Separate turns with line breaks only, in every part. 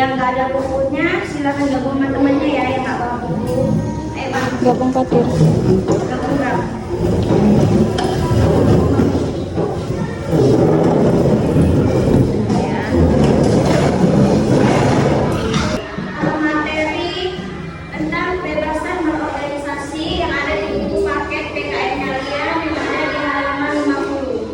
Yang nggak ada bukunya silakan gabung sama temannya ya yang nggak bawa buku. Ayo bang.
Gabung Fatir.
Gabung bang. Materi tentang kebebasan berorganisasi yang ada di buku paket PKN kalian yang ada di halaman 50.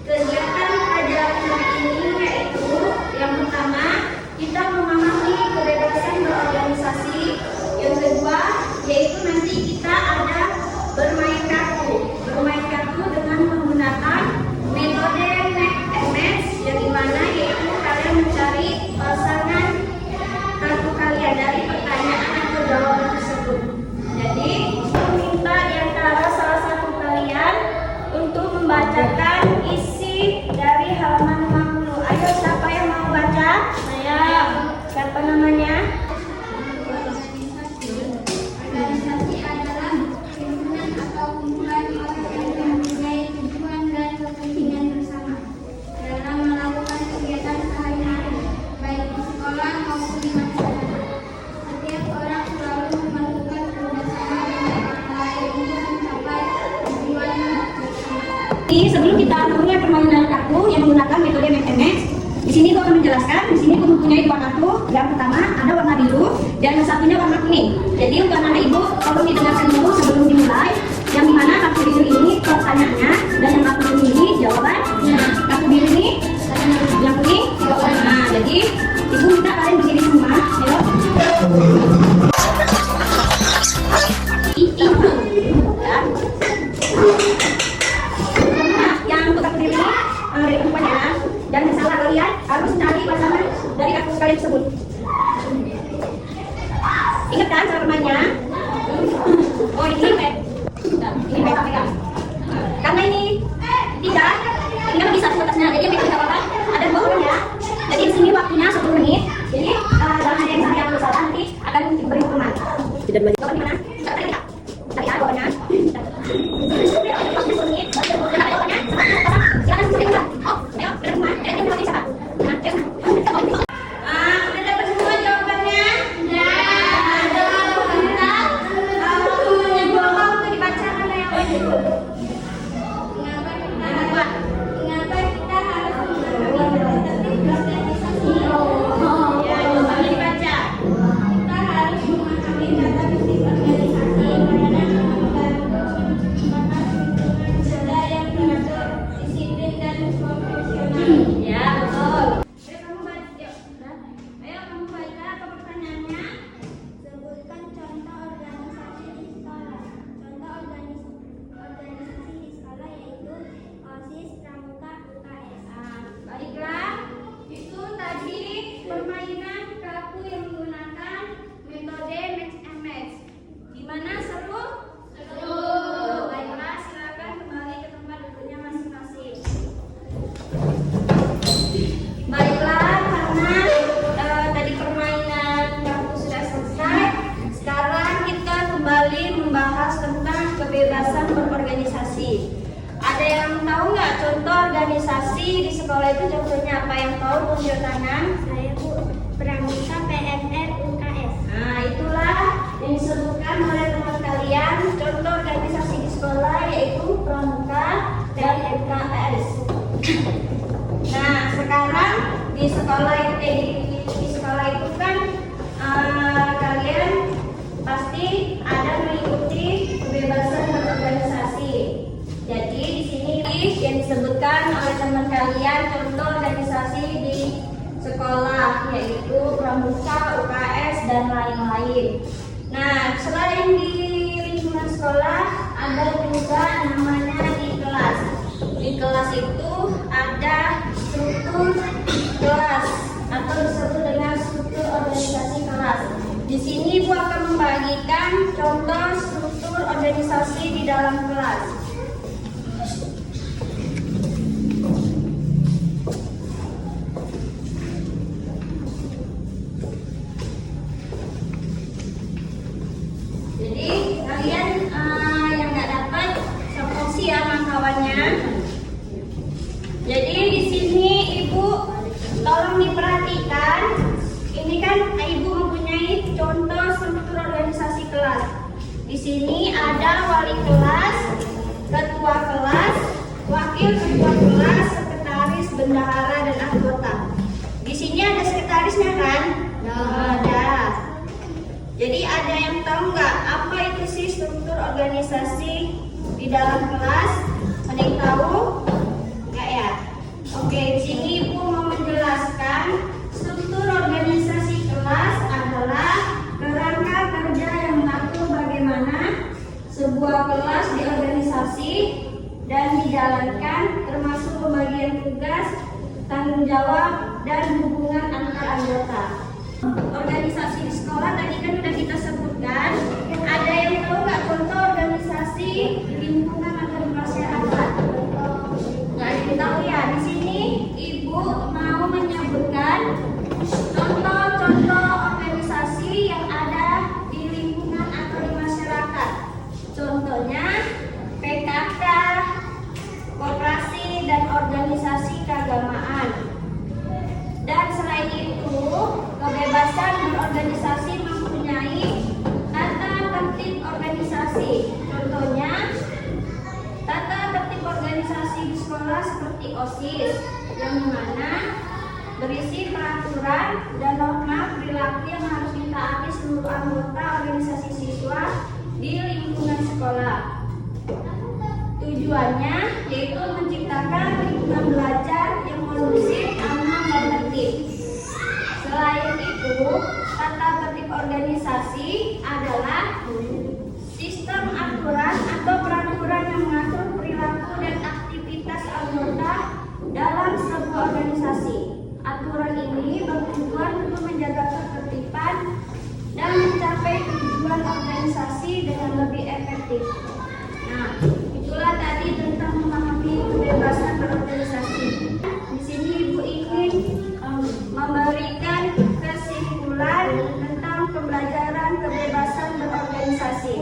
Kegiatan pelajaran hari ini yaitu yang pertama kita memahami kebebasan berorganisasi. Yang kedua yaitu nanti kita ada bermain kartu. Bermain kartu dengan menggunakan metode match yang dimana yaitu kalian mencari pasangan kartu kalian dari pertanyaan atau jawaban tersebut. Jadi meminta di antara salah satu kalian untuk membacakan isi dari halaman 50. Ayo siapa yang mau baca? Saya. Siapa namanya?
Organisasi adalah himpunan atau kumpulan orang yang mempunyai tujuan dan kepentingan bersama dalam melakukan kegiatan sehari-hari, baik di sekolah maupun di masyarakat. Setiap orang selalu melakukan kerjasama dengan orang lain untuk mencapai tujuan bersama.
Sebelum kita memulai permainan kartu yang menggunakan metode MX, di sini gua akan menjelaskan. Di sini gua mempunyai dua kartu. Yang pertama ada warna biru dan yang satunya warna kuning. Jadi untuk anak ibu tolong didengarkan dulu sebelum dimulai. Yang dimana kartu biru ini pertanyaannya dan yang kartu kuning ini jawabannya. Kartu biru ini yang kuning jawabannya. Nah, jadi ibu minta kalian berdiri semua. Ayo. Yang untuk kartu biru ini dari rupanya. Jangan salah kalian harus cari pasangan dari kartu kalian tersebut. Ingat kan cara bermainnya? Oh ini pet. Ini pet pegang. Karena ini tidak, ini kan bisa atasnya. Jadi yang tidak apa-apa. Ada dua orang ya. Jadi di sini waktunya 10 menit. Jadi dalam ada yang saya salah nanti akan diberi hukuman. Tidak banyak. Jawaban di mana? Tadi ya. Tadi ya jawabannya. 10 menit. Jawabannya. Silakan dibuka. Oh, ayo berhubungan. Ini mau siapa? Nah, udah dapat semua jawabannya?
Mengapa kita harus memiliki tertib organisasi?
Ya, jawabannya dibaca.
Kita harus memahami kata tertib organisasi karena merupakan ada yang mengatur disiplin dan profesional.
Ya, betul. Ayo kamu baca. Ayo kamu baca apa pertanyaannya?
Sebutkan contoh organisasi di sekolah. Contoh organisasi di sekolah yaitu OSIS, Pramuka, UKS.
Baiklah, itu tadi permainan kartu yang menggunakan metode mix and match. Di mana seru? Seru. Baiklah, silakan kembali ke tempat duduknya masing-masing. Baiklah, karena tadi permainan kartu sudah selesai, sekarang kita kembali membahas tentang kebebasan berorganisasi. Ada yang tahu nggak contoh organisasi di sekolah itu contohnya apa? Yang tahu tunjuk tangan.
Saya Bu, Pramuka, PNR, UKS.
Nah, itulah yang disebutkan oleh teman kalian contoh organisasi di sekolah yaitu Pramuka dan MKS. Nah, sekarang di sekolah itu kan kalian pasti ada mengikuti kebebasan berorganisasi. Jadi di sini yang disebutkan oleh teman kalian contoh organisasi di sekolah yaitu Pramuka, UKS dan lain-lain. Nah, selain di lingkungan sekolah ada juga namanya di kelas. Di kelas itu ada struktur kelas atau disebut dengan struktur organisasi kelas. Di sini Bu akan membagikan contoh struktur organisasi di dalam kelas. Jadi kalian yang nggak dapat seporsi ya kawan-kawannya. Jadi di sini Ibu tolong diperhatikan. Ini kan sini ada wali kelas, ketua kelas, wakil ketua kelas, sekretaris, bendahara, dan anggota. Di sini ada sekretarisnya kan? Ada. Jadi ada yang tahu nggak apa itu sih struktur organisasi di dalam kelas? Ada yang tahu? Nggak ya? Oke, di sini Ibu mau menjelaskan struktur organisasi kelas adalah kerangka kerja yang mengatur bagaimana sebuah kelas diorganisasi dan dijalankan, termasuk pembagian tugas, tanggung jawab, dan hubungan antar anggota. Organisasi di sekolah tadi kan sudah kita sebutkan. Ada yang tahu nggak contoh organisasi di lingkungan atau di masyarakat? Nggak ada yang tahu ya. Di sini Ibu mau menyebutkan contoh-contoh organisasi yang ada di lingkungan atau di masyarakat. Contohnya PKK, koperasi, dan organisasi keagamaan. Dan selain itu, kebebasan berorganisasi mempunyai tata tertib organisasi. Contohnya, tata tertib organisasi di sekolah seperti OSIS, yang mana berisi peraturan dan norma perilaku yang harus ditaati seluruh anggota organisasi siswa di lingkungan sekolah. Tujuannya yaitu menciptakan lingkungan belajar yang kondusif, aman, dan tertib. Selain itu, tata tertib organisasi adalah sistem aturan atau peraturan yang mengatur perilaku dan aktivitas anggota dalam sebuah organisasi. Aturan ini bertujuan untuk menjaga ketertiban dan mencapai tujuan organisasi dengan lebih efektif. Nah, itulah tadi tentang memahami kebebasan berorganisasi. Di sini Ibu ingin memberikan kesimpulan tentang pembelajaran kebebasan berorganisasi,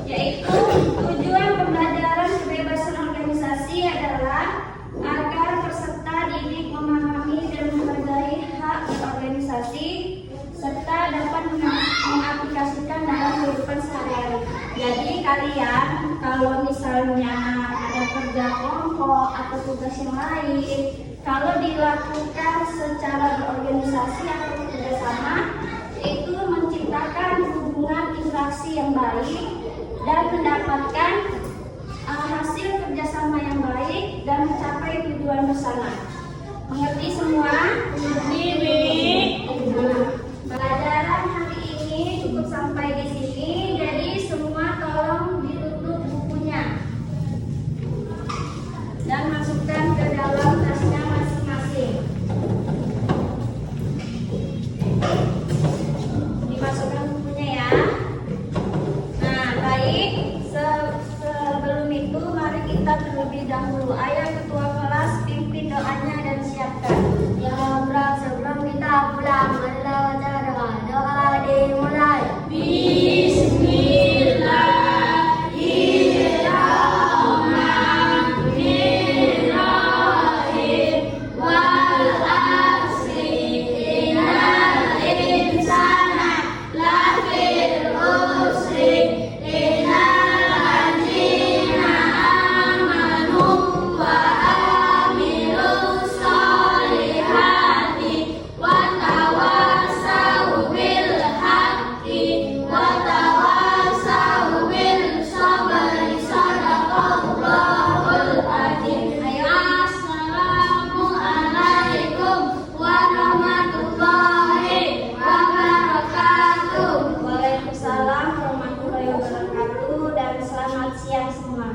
yaitu tujuan pembelajaran kebebasan organisasi adalah agar peserta didik memahami dan menghargai hak berorganisasi serta dapat mengaplikasikan dalam kehidupan sehari-hari. Jadi kalian kalau misalnya ada kerja kelompok atau tugas yang lain, kalau dilakukan secara berorganisasi atau bekerjasama, itu menciptakan hubungan interaksi yang baik dan mendapatkan hasil kerjasama yang baik dan mencapai tujuan bersama. Mengerti semua? Pelajaran hari ini cukup sampai di sini. Jadi semua tolong ditutup bukunya dan masukkan ke dalam tasnya masing-masing. Dimasukkan bukunya ya. Nah, baik. Sebelum itu mari kita terlebih dahulu. Ayo ketua kelas pimpin doanya dan siapkan. Ya Rabb, sebelum kita pulang, marilah baca doa dimulai. Bismillahirrahmanirrahim. Wal asri innal insana lafii khusri illa allazina amanu wa amilus solihati wa tawassaw bil haqqi wa tawassaw bil sabri. Sadaqallahul azim. Assalamualaikum warahmatullahi wabarakatuh. Waalaikumsalam warahmatullahi wabarakatuh dan selamat siang semua.